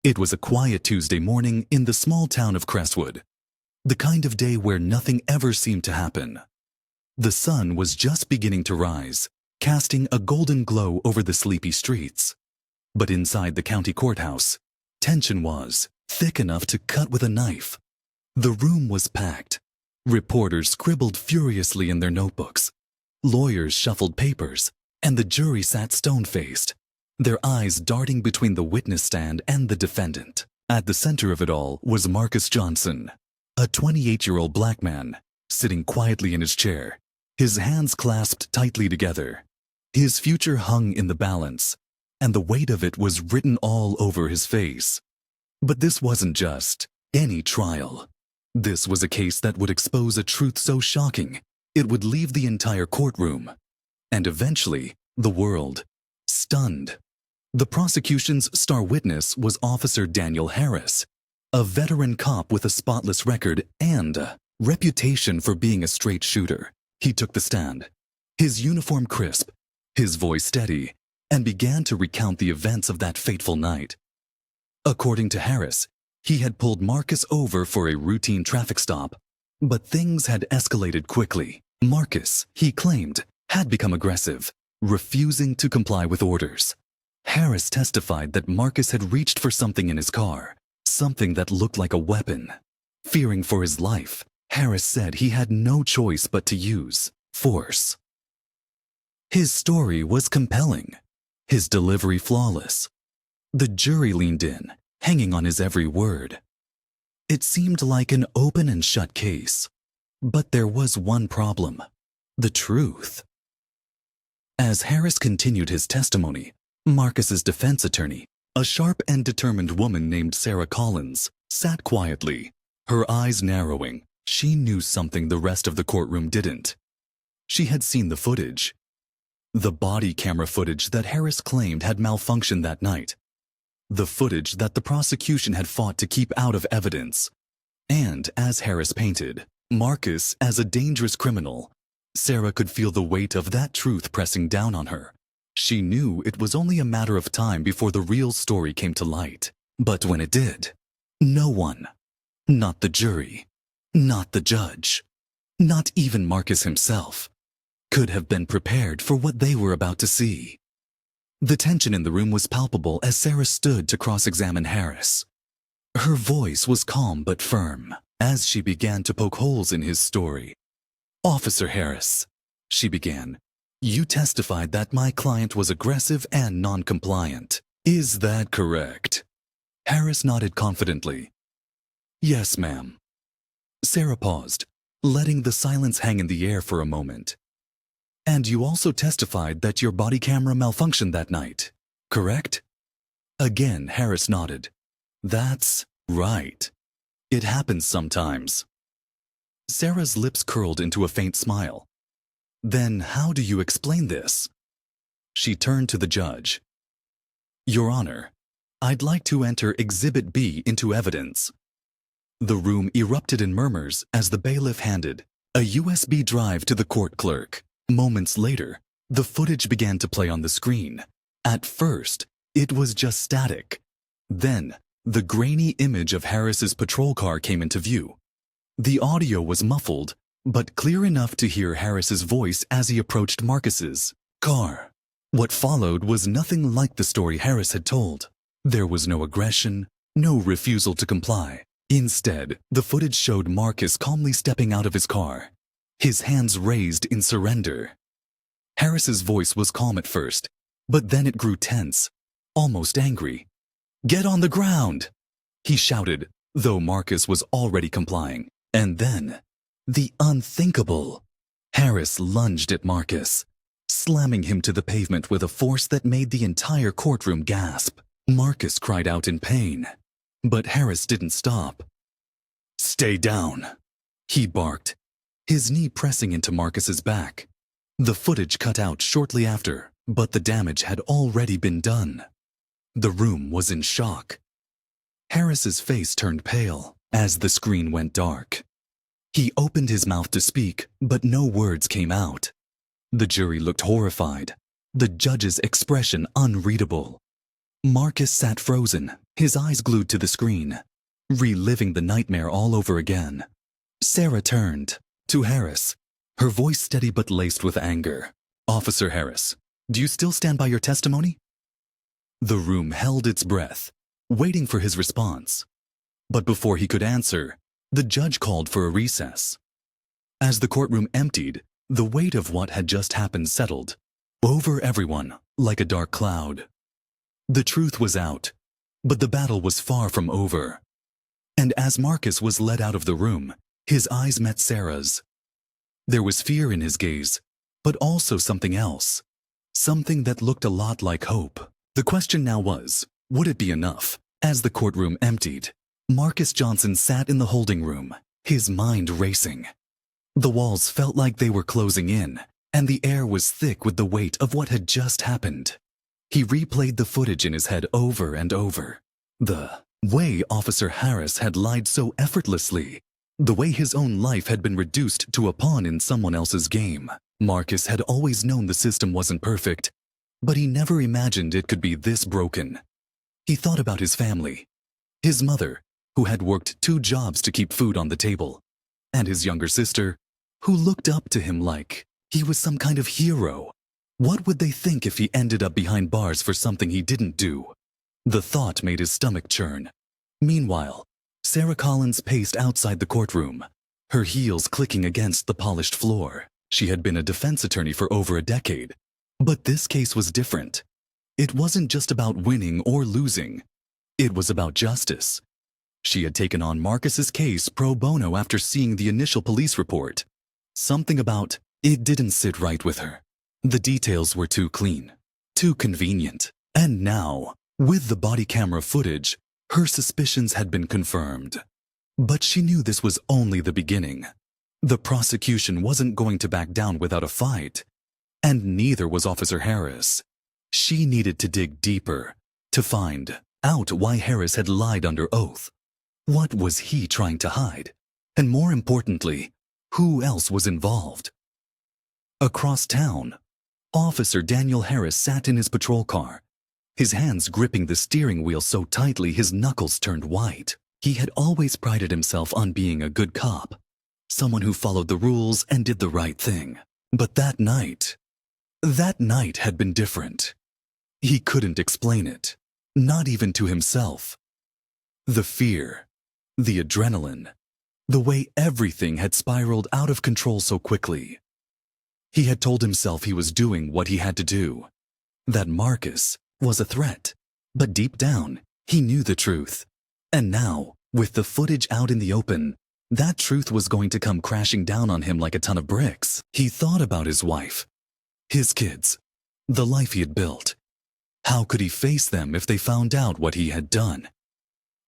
It was a quiet Tuesday morning in the small town of Crestwood, the kind of day where nothing ever seemed to happen. The sun was just beginning to rise, casting a golden glow over the sleepy streets. But inside the county courthouse, tension was thick enough to cut with a knife. The room was packed. Reporters scribbled furiously in their notebooks. Lawyers shuffled papers, and the jury sat stone-faced, their eyes darting between the witness stand and the defendant. At the center of it all was Marcus Johnson, a 28-year-old black man, sitting quietly in his chair, his hands clasped tightly together. His future hung in the balance, and the weight of it was written all over his face. But this wasn't just any trial. This was a case that would expose a truth so shocking, it would leave the entire courtroom, and eventually, the world, stunned. The prosecution's star witness was Officer Daniel Harris, a veteran cop with a spotless record and a reputation for being a straight shooter. He took the stand, his uniform crisp, his voice steady, and began to recount the events of that fateful night. According to Harris, he had pulled Marcus over for a routine traffic stop, but things had escalated quickly. Marcus, he claimed, had become aggressive, refusing to comply with orders. Harris testified that Marcus had reached for something in his car, something that looked like a weapon. Fearing for his life, Harris said he had no choice but to use force. His story was compelling, his delivery flawless. The jury leaned in, hanging on his every word. It seemed like an open and shut case. But there was one problem: the truth. As Harris continued his testimony, Marcus's defense attorney, a sharp and determined woman named Sarah Collins, sat quietly, her eyes narrowing. She knew something the rest of the courtroom didn't. She had seen the footage. The body camera footage that Harris claimed had malfunctioned that night. The footage that the prosecution had fought to keep out of evidence. And as Harris painted Marcus as a dangerous criminal, Sarah could feel the weight of that truth pressing down on her. She knew it was only a matter of time before the real story came to light. But when it did, no one, not the jury, not the judge, not even Marcus himself, could have been prepared for what they were about to see. The tension in the room was palpable as Sarah stood to cross-examine Harris. Her voice was calm but firm as she began to poke holes in his story. "Officer Harris," she began, "you testified that my client was aggressive and non-compliant. Is that correct?" Harris nodded confidently. "Yes, ma'am." Sarah paused, letting the silence hang in the air for a moment. "And you also testified that your body camera malfunctioned that night, correct?" Again, Harris nodded. "That's right. It happens sometimes." Sarah's lips curled into a faint smile. "Then how do you explain this?" She turned to the judge. "Your Honor, I'd like to enter Exhibit B into evidence." The room erupted in murmurs as the bailiff handed a USB drive to the court clerk. Moments later, the footage began to play on the screen. At first, it was just static. Then, the grainy image of Harris's patrol car came into view. The audio was muffled, but clear enough to hear Harris's voice as he approached Marcus's car. What followed was nothing like the story Harris had told. There was no aggression, no refusal to comply. Instead, the footage showed Marcus calmly stepping out of his car, his hands raised in surrender. Harris's voice was calm at first, but then it grew tense, almost angry. "Get on the ground!" he shouted, though Marcus was already complying. And then, the unthinkable. Harris lunged at Marcus, slamming him to the pavement with a force that made the entire courtroom gasp. Marcus cried out in pain, but Harris didn't stop. "Stay down," he barked, his knee pressing into Marcus's back. The footage cut out shortly after, but the damage had already been done. The room was in shock. Harris's face turned pale as the screen went dark. He opened his mouth to speak, but no words came out. The jury looked horrified, the judge's expression unreadable. Marcus sat frozen, his eyes glued to the screen, reliving the nightmare all over again. Sarah turned to Harris, her voice steady but laced with anger. "Officer Harris, do you still stand by your testimony?" The room held its breath, waiting for his response. But before he could answer, the judge called for a recess. As the courtroom emptied, the weight of what had just happened settled over everyone like a dark cloud. The truth was out, but the battle was far from over. And as Marcus was led out of the room, his eyes met Sarah's. There was fear in his gaze, but also something else. Something that looked a lot like hope. The question now was, would it be enough? As the courtroom emptied, Marcus Johnson sat in the holding room, his mind racing. The walls felt like they were closing in, and the air was thick with the weight of what had just happened. He replayed the footage in his head over and over. The way Officer Harris had lied so effortlessly. The way his own life had been reduced to a pawn in someone else's game. Marcus had always known the system wasn't perfect, but he never imagined it could be this broken. He thought about his family, his mother, who had worked 2 jobs to keep food on the table, and his younger sister, who looked up to him like he was some kind of hero. What would they think if he ended up behind bars for something he didn't do? The thought made his stomach churn. Meanwhile, Sarah Collins paced outside the courtroom, her heels clicking against the polished floor. She had been a defense attorney for over a decade. But this case was different. It wasn't just about winning or losing. It was about justice. She had taken on Marcus's case pro bono after seeing the initial police report. Something about it didn't sit right with her. The details were too clean, too convenient. And now, with the body camera footage, her suspicions had been confirmed. But she knew this was only the beginning. The prosecution wasn't going to back down without a fight. And neither was Officer Harris. She needed to dig deeper, to find out why Harris had lied under oath. What was he trying to hide? And more importantly, who else was involved? Across town, Officer Daniel Harris sat in his patrol car, his hands gripping the steering wheel so tightly his knuckles turned white. He had always prided himself on being a good cop, someone who followed the rules and did the right thing. But that night had been different. He couldn't explain it, not even to himself. The fear, the adrenaline, the way everything had spiraled out of control so quickly. He had told himself he was doing what he had to do, that Marcus was a threat, but deep down, he knew the truth. And now, with the footage out in the open, that truth was going to come crashing down on him like a ton of bricks. He thought about his wife, his kids, the life he had built. How could he face them if they found out what he had done?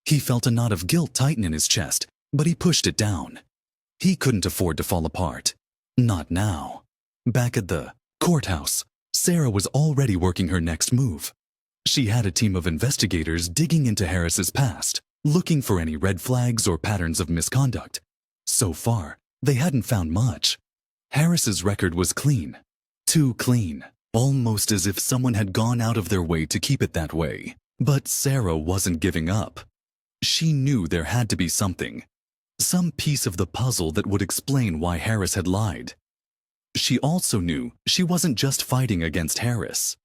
He felt a knot of guilt tighten in his chest, but he pushed it down. He couldn't afford to fall apart. Not now. Back at the courthouse, Sarah was already working her next move. She had a team of investigators digging into Harris's past, looking for any red flags or patterns of misconduct. So far, they hadn't found much. Harris's record was clean. Too clean. Almost as if someone had gone out of their way to keep it that way. But Sarah wasn't giving up. She knew there had to be something. Some piece of the puzzle that would explain why Harris had lied. She also knew she wasn't just fighting against Harris.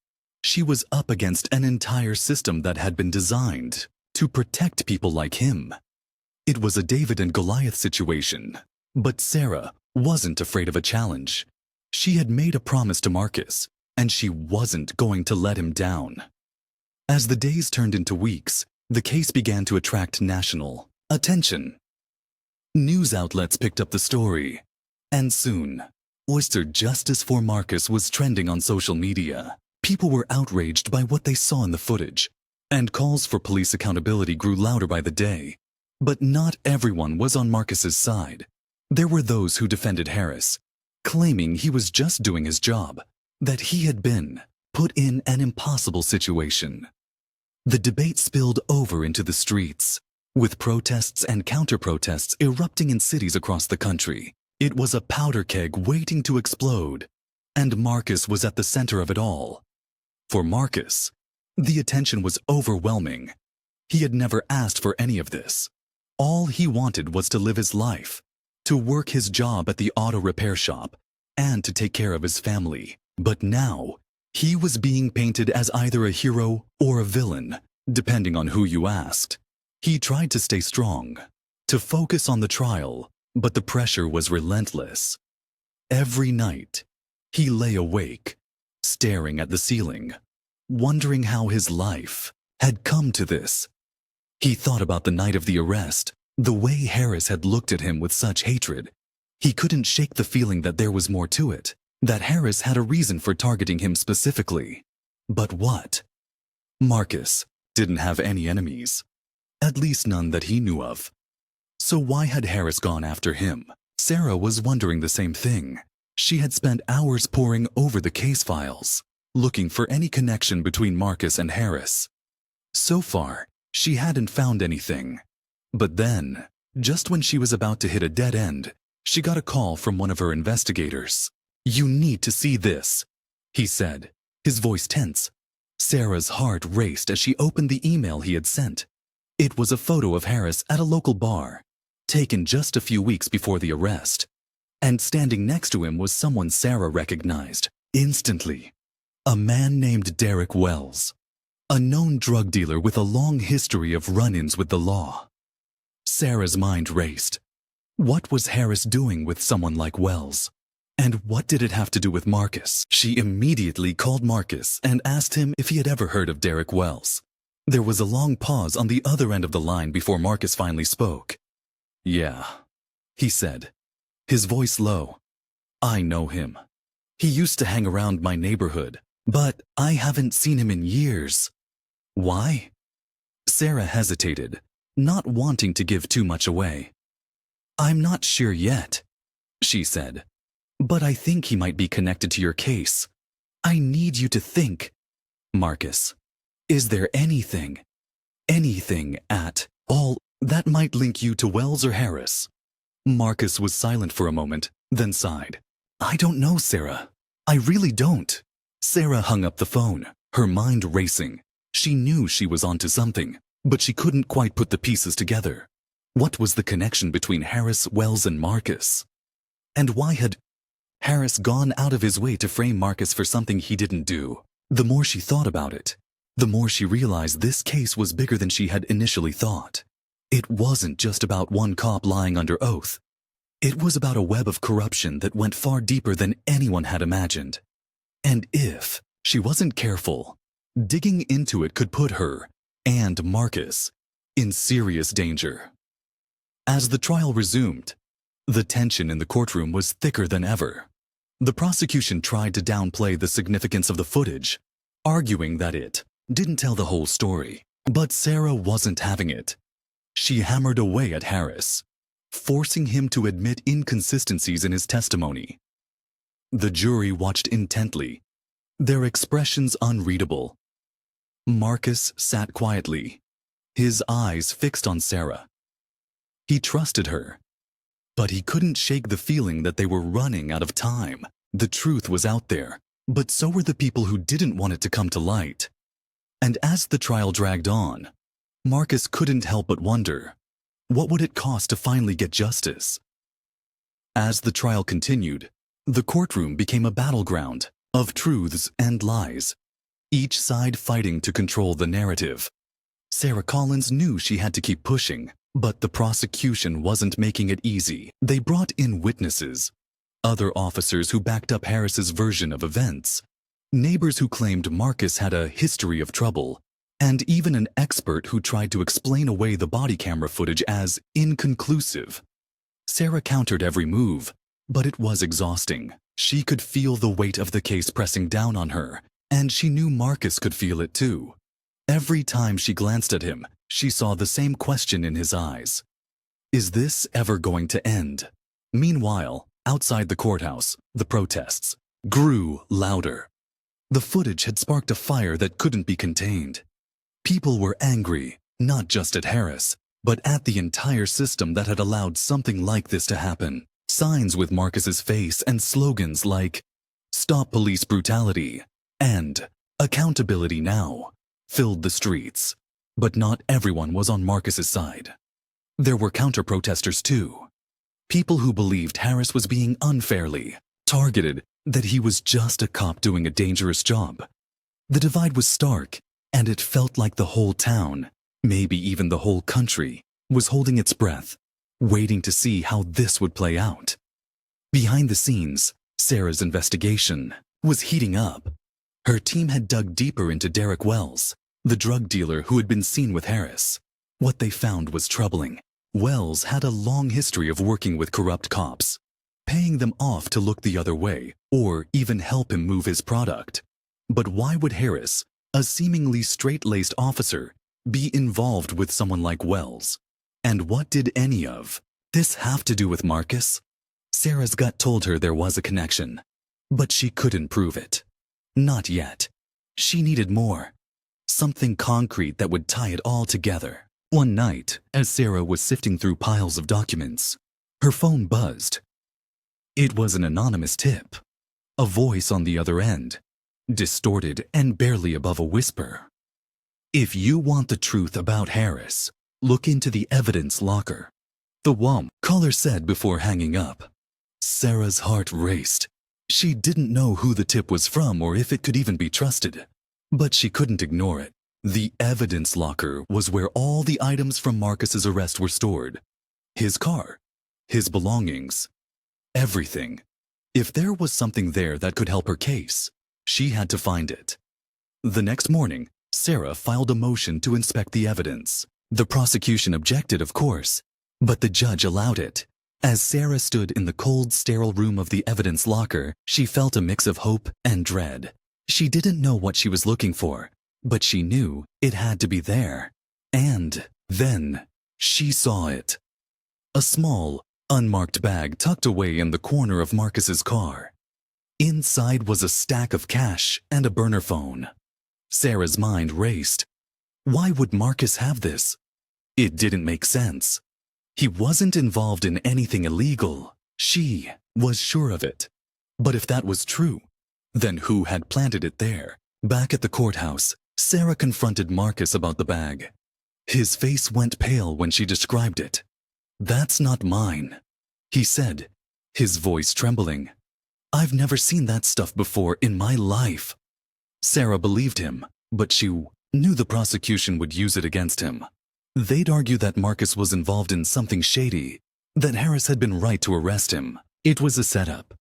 She was up against an entire system that had been designed to protect people like him. It was a David and Goliath situation. But Sarah wasn't afraid of a challenge. She had made a promise to Marcus, and she wasn't going to let him down. As the days turned into weeks, the case began to attract national attention. News outlets picked up the story, and soon, Oyster Justice for Marcus was trending on social media. People were outraged by what they saw in the footage, and calls for police accountability grew louder by the day. But not everyone was on Marcus's side. There were those who defended Harris, claiming he was just doing his job, that he had been put in an impossible situation. The debate spilled over into the streets, with protests and counter-protests erupting in cities across the country. It was a powder keg waiting to explode, and Marcus was at the center of it all. For Marcus, the attention was overwhelming. He had never asked for any of this. All he wanted was to live his life, to work his job at the auto repair shop, and to take care of his family. But now, he was being painted as either a hero or a villain, depending on who you asked. He tried to stay strong, to focus on the trial, but the pressure was relentless. Every night, he lay awake, staring at the ceiling, wondering how his life had come to this. He thought about the night of the arrest, the way Harris had looked at him with such hatred. He couldn't shake the feeling that there was more to it, that Harris had a reason for targeting him specifically. But what? Marcus didn't have any enemies, at least none that he knew of. So why had Harris gone after him? Sarah was wondering the same thing. She had spent hours poring over the case files, looking for any connection between Marcus and Harris. So far, she hadn't found anything. But then, just when she was about to hit a dead end, she got a call from one of her investigators. "You need to see this," he said, his voice tense. Sarah's heart raced as she opened the email he had sent. It was a photo of Harris at a local bar, taken just a few weeks before the arrest. And standing next to him was someone Sarah recognized instantly. A man named Derek Wells, a known drug dealer with a long history of run-ins with the law. Sarah's mind raced. What was Harris doing with someone like Wells? And what did it have to do with Marcus? She immediately called Marcus and asked him if he had ever heard of Derek Wells. There was a long pause on the other end of the line before Marcus finally spoke. "Yeah," he said, his voice low. "I know him. He used to hang around my neighborhood, but I haven't seen him in years." "Why?" Sarah hesitated, not wanting to give too much away. "I'm not sure yet," she said, "but I think he might be connected to your case. I need you to think, Marcus, is there anything at all that might link you to Wells or Harris?" Marcus was silent for a moment, then sighed. "I don't know, Sarah. I really don't." Sarah hung up the phone, her mind racing. She knew she was onto something, but she couldn't quite put the pieces together. What was the connection between Harris, Wells, and Marcus? And why had Harris gone out of his way to frame Marcus for something he didn't do? The more she thought about it, the more she realized this case was bigger than she had initially thought. It wasn't just about one cop lying under oath. It was about a web of corruption that went far deeper than anyone had imagined. And if she wasn't careful, digging into it could put her and Marcus in serious danger. As the trial resumed, the tension in the courtroom was thicker than ever. The prosecution tried to downplay the significance of the footage, arguing that it didn't tell the whole story. But Sarah wasn't having it. She hammered away at Harris, forcing him to admit inconsistencies in his testimony. The jury watched intently, their expressions unreadable. Marcus sat quietly, his eyes fixed on Sarah. He trusted her, but he couldn't shake the feeling that they were running out of time. The truth was out there, but so were the people who didn't want it to come to light. And as the trial dragged on, Marcus couldn't help but wonder, what would it cost to finally get justice? As the trial continued, the courtroom became a battleground of truths and lies, each side fighting to control the narrative. Sarah Collins knew she had to keep pushing, but the prosecution wasn't making it easy. They brought in witnesses, other officers who backed up Harris's version of events, neighbors who claimed Marcus had a history of trouble, and even an expert who tried to explain away the body camera footage as inconclusive. Sarah countered every move, but it was exhausting. She could feel the weight of the case pressing down on her, and she knew Marcus could feel it too. Every time she glanced at him, she saw the same question in his eyes. Is this ever going to end? Meanwhile, outside the courthouse, the protests grew louder. The footage had sparked a fire that couldn't be contained. People were angry, not just at Harris, but at the entire system that had allowed something like this to happen. Signs with Marcus's face and slogans like, "Stop police brutality," and "Accountability now," filled the streets. But not everyone was on Marcus's side. There were counter-protesters too. People who believed Harris was being unfairly targeted, that he was just a cop doing a dangerous job. The divide was stark, and it felt like the whole town, maybe even the whole country, was holding its breath, waiting to see how this would play out. Behind the scenes, Sarah's investigation was heating up. Her team had dug deeper into Derek Wells, the drug dealer who had been seen with Harris. What they found was troubling. Wells had a long history of working with corrupt cops, paying them off to look the other way or even help him move his product. But why would Harris, a seemingly straight-laced officer, be involved with someone like Wells? And what did any of this have to do with Marcus? Sarah's gut told her there was a connection, but she couldn't prove it. Not yet. She needed more. Something concrete that would tie it all together. One night, as Sarah was sifting through piles of documents, her phone buzzed. It was an anonymous tip. A voice on the other end, distorted and barely above a whisper. If you want the truth about Harris, look into the evidence locker. The caller said before hanging up. Sarah's heart raced. She didn't know who the tip was from or if it could even be trusted. But she couldn't ignore it. The evidence locker was where all the items from Marcus's arrest were stored. His car, his belongings, everything. If there was something there that could help her case, she had to find it. The next morning, Sarah filed a motion to inspect the evidence. The prosecution objected, of course, but the judge allowed it. As Sarah stood in the cold, sterile room of the evidence locker, she felt a mix of hope and dread. She didn't know what she was looking for, but she knew it had to be there. And then she saw it. A small, unmarked bag tucked away in the corner of Marcus's car. Inside was a stack of cash and a burner phone. Sarah's mind raced. Why would Marcus have this? It didn't make sense. He wasn't involved in anything illegal. She was sure of it. But if that was true, then who had planted it there? Back at the courthouse, Sarah confronted Marcus about the bag. His face went pale when she described it. "That's not mine," he said, his voice trembling. "I've never seen that stuff before in my life." Sarah believed him, but she knew the prosecution would use it against him. They'd argue that Marcus was involved in something shady, that Harris had been right to arrest him. It was a setup,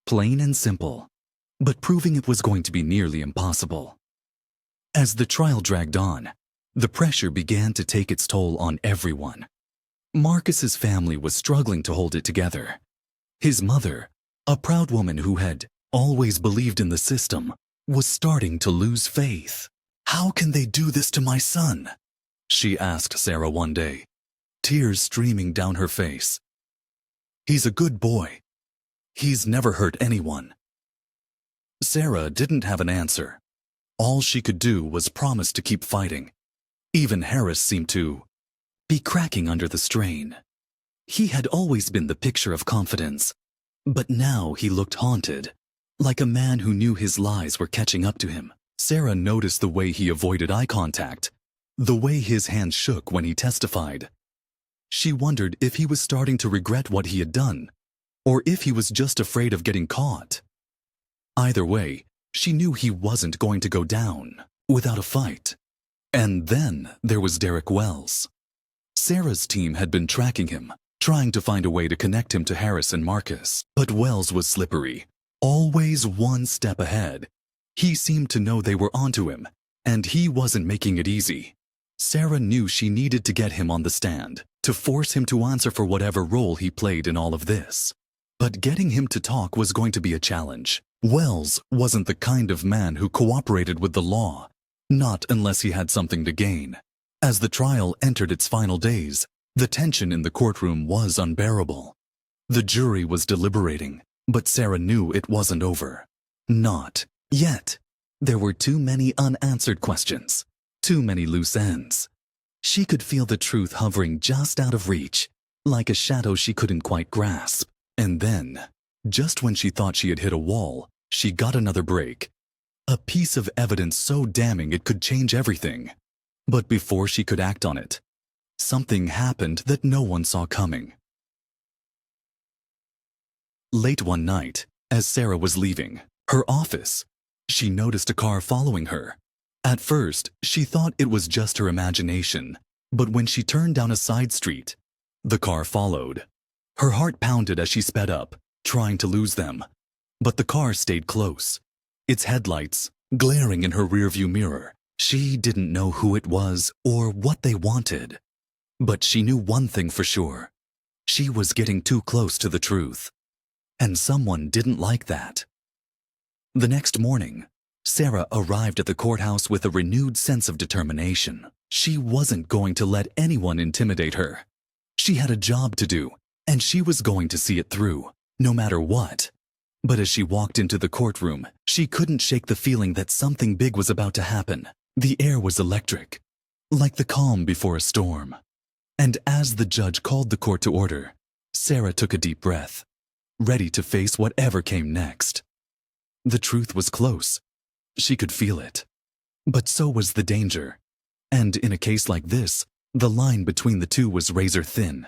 plain and simple, but proving it was going to be nearly impossible. As the trial dragged on, the pressure began to take its toll on everyone. Marcus's family was struggling to hold it together. His mother, a proud woman who had always believed in the system, was starting to lose faith. "How can they do this to my son?" she asked Sarah one day, tears streaming down her face. "He's a good boy. He's never hurt anyone." Sarah didn't have an answer. All she could do was promise to keep fighting. Even Harris seemed to be cracking under the strain. He had always been the picture of confidence, but now he looked haunted, like a man who knew his lies were catching up to him. Sarah noticed the way he avoided eye contact, the way his hands shook when he testified. She wondered if he was starting to regret what he had done, or if he was just afraid of getting caught. Either way, she knew he wasn't going to go down without a fight. And then there was Derek Wells. Sarah's team had been tracking him, trying to find a way to connect him to Harris and Marcus. But Wells was slippery, always one step ahead. He seemed to know they were onto him, and he wasn't making it easy. Sarah knew she needed to get him on the stand, to force him to answer for whatever role he played in all of this. But getting him to talk was going to be a challenge. Wells wasn't the kind of man who cooperated with the law, not unless he had something to gain. As the trial entered its final days, the tension in the courtroom was unbearable. The jury was deliberating, but Sarah knew it wasn't over. Not yet. There were too many unanswered questions, too many loose ends. She could feel the truth hovering just out of reach, like a shadow she couldn't quite grasp. And then, just when she thought she had hit a wall, she got another break. A piece of evidence so damning it could change everything. But before she could act on it, something happened that no one saw coming. Late one night, as Sarah was leaving her office, she noticed a car following her. At first, she thought it was just her imagination, but when she turned down a side street, the car followed. Her heart pounded as she sped up, trying to lose them. But the car stayed close, its headlights glaring in her rearview mirror. She didn't know who it was or what they wanted. But she knew one thing for sure. She was getting too close to the truth. And someone didn't like that. The next morning, Sarah arrived at the courthouse with a renewed sense of determination. She wasn't going to let anyone intimidate her. She had a job to do, and she was going to see it through, no matter what. But as she walked into the courtroom, she couldn't shake the feeling that something big was about to happen. The air was electric, like the calm before a storm. And as the judge called the court to order, Sarah took a deep breath, ready to face whatever came next. The truth was close. She could feel it. But so was the danger. And in a case like this, the line between the two was razor thin.